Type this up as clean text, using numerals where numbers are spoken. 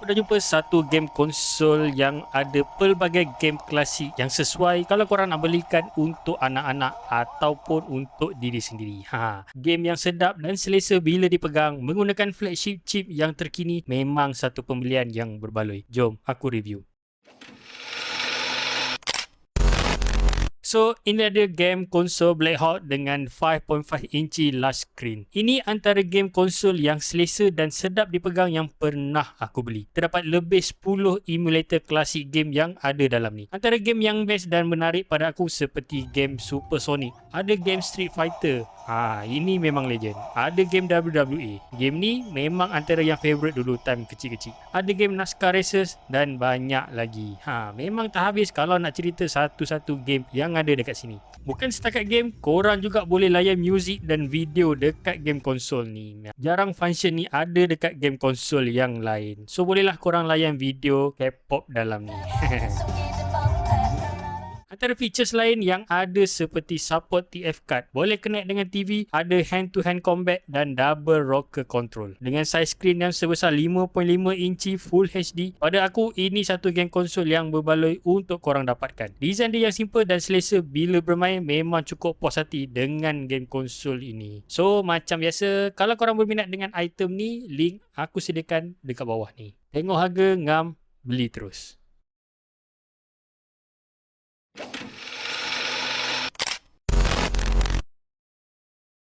Aku dah jumpa satu game konsol yang ada pelbagai game klasik yang sesuai kalau korang nak belikan untuk anak-anak ataupun untuk diri sendiri. Game yang sedap dan selesa bila dipegang menggunakan flagship chip yang terkini memang satu pembelian yang berbaloi. Jom aku review. So, ini ada game konsol Blackhawk dengan 5.5 inci large screen. Ini antara game konsol yang selesa dan sedap dipegang yang pernah aku beli. Terdapat lebih 10 emulator klasik game yang ada dalam ni. Antara game yang best dan menarik pada aku seperti game Super Sonic. Ada game Street Fighter. Ini memang legend. Ada game WWE. Game ni memang antara yang favourite dulu time kecil-kecil. Ada game NASCAR Racers dan banyak lagi. Memang tak habis kalau nak cerita satu-satu game yang ada dekat sini. Bukan setakat game, korang juga boleh layan muzik dan video dekat game konsol ni. Jarang function ni ada dekat game konsol yang lain. So bolehlah korang layan video K-pop dalam ni. Antara features lain yang ada seperti support TF card, boleh connect dengan TV, ada hand-to-hand combat dan double rocker control. Dengan size screen yang sebesar 5.5 inci Full HD, pada aku ini satu game konsol yang berbaloi untuk korang dapatkan. Design dia yang simple dan selesa bila bermain memang cukup puas hati dengan game konsol ini. So macam biasa, kalau korang berminat dengan item ni, link aku sediakan dekat bawah ni. Tengok harga, ngam, beli terus.